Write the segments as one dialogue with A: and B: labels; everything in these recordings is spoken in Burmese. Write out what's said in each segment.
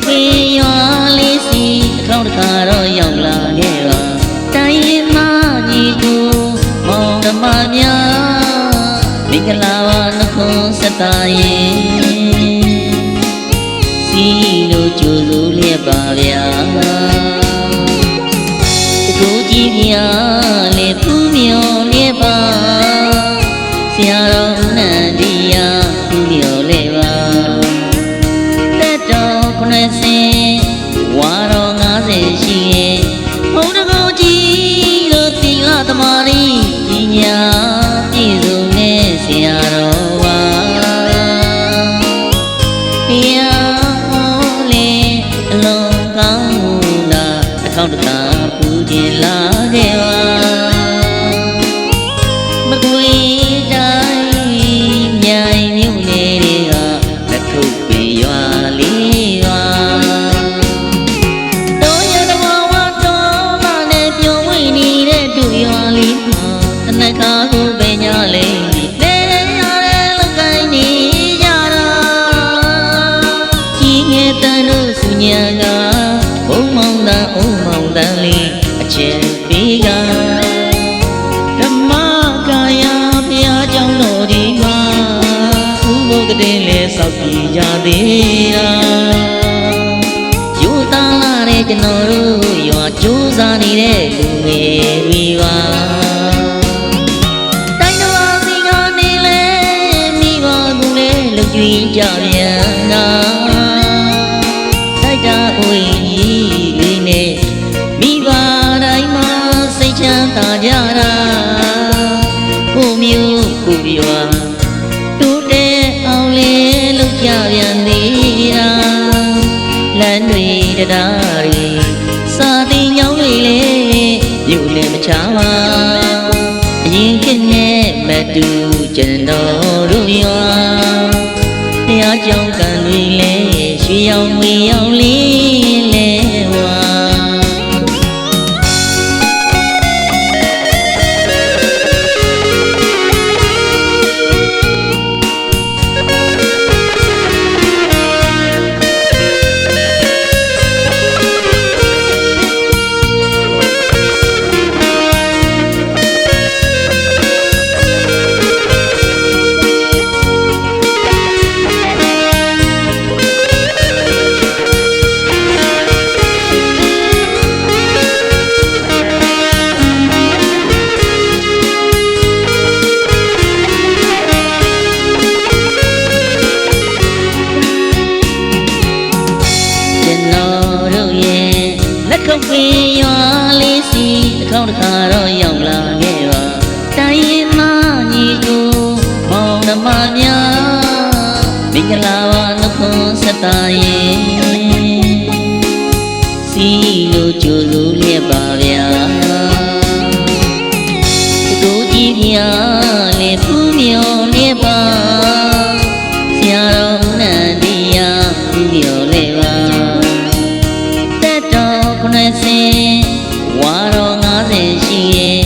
A: ဖေးရွာလေးစီတစ်ခေါက်တစ်ခါတော့ရောက်လာခဲ့ပါတိုင်းရင်းသားညီကိုမောင်နှမများမင်္ဂလာပါနှခွန်းဆက်တာရင်စီလို့ကြိုးစိုးလျက်ပါဗျာတကူကြီးပြလေဖူးမြော်လျက်ပါဆရာတော်နန္ဒီယာဖူးမြော်လေပါတက်တော်90ဝါတော်90ရှိရဲ့ဘုံတကူကြီးလို့သီလသမာဓိပညာပြည့်စုံတဲ့ဆရာတော်ပါတရားလေအလုံးကောင်းတာတစ်ခေါက်တစ်ခါပူကျင်လာခဲ့ပါမကွေတိုင်းမြိုင်မြို့နယ်တွေကလက်ခုပ်ပေရွာလေးပါတော်ရတော်ဝတ်တော်မနဲ့ပြုံးဝင်နေတဲ့သူရွာလေးမှာတနက်ခါကိုပဲညာလေးလဲရတဲ့လကိုင်းနေကြတာကြီးငယ်တန်တို့စုညာကဘုံမောင်တန်အုံမောင်တန်လေးအချက်ပေးကဓမ္မကာယဘုရားကျောင်းတော်ဒီမှာဥပုသ်တဲ့လေစောက်ကြည့်ကြသေးတာယူသားလာတဲ့ကျွန်တော်တို့ရွာကြိုးစားနေတဲ့လူငယ်တွေပါတိုင်းတော်စီကနေလဲမိဘကူလဲလူကြီးကြပြန်တာတိုက်တာဝိကြီးတွေနဲ့မိဘတိုင်းမှာစိတ်ချမ်းသာကြတာကိုမျိုးကိုရွာတူတဲ့အောင်လေလုပ်ကြပြန်သေးတာလမ်းတွေတရားတွေစာတင်ညောင်းတွေလေမြို့လည်းမချပါအရင်ကနဲ့မတူကျွန်တော်တို့ရွာတရားကြောင့်ကံတွေလေရွှေရောင်ဝေရောင်လေးလဲဝါခုတ်ဖေးရွာလေးစီတစ်ခေါက်တစ်ခါတော့ရောက်လာခဲ့ပါတိုင်းရင်းသားညီကိုမောင်နှမများမင်္ဂလာပါနှခွန်းဆက်တာရင်စီလို့ကြိုးစိုးလျက်ပါဗျာတကူကြီးပြလေဖူးမြော်လျက်ပါဆရာတော်နန္ဒီယာဖူးမြော်လေပါ90ဝါတော်90ရှိရဲ့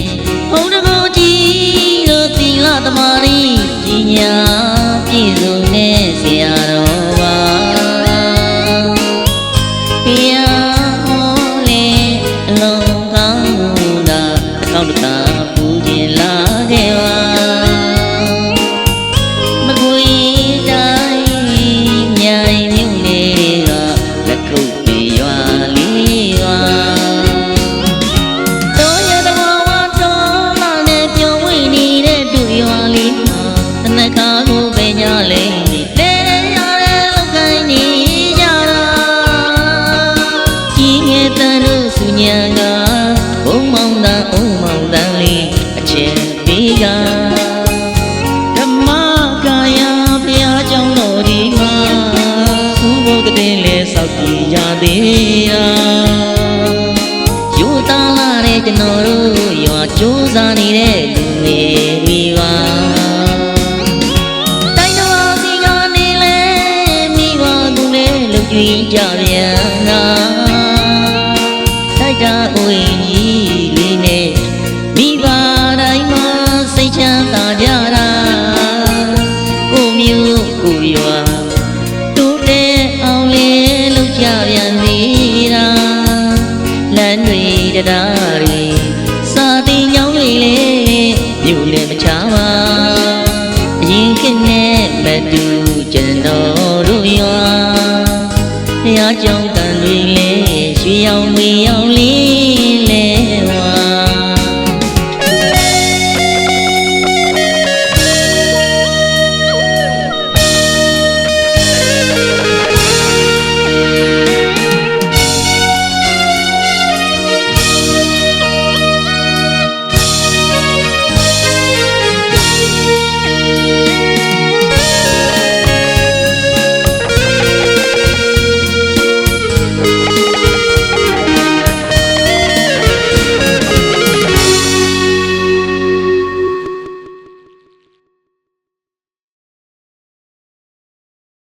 A: ဘုံတကူကြီးလို့သီလသမာဓိပညာ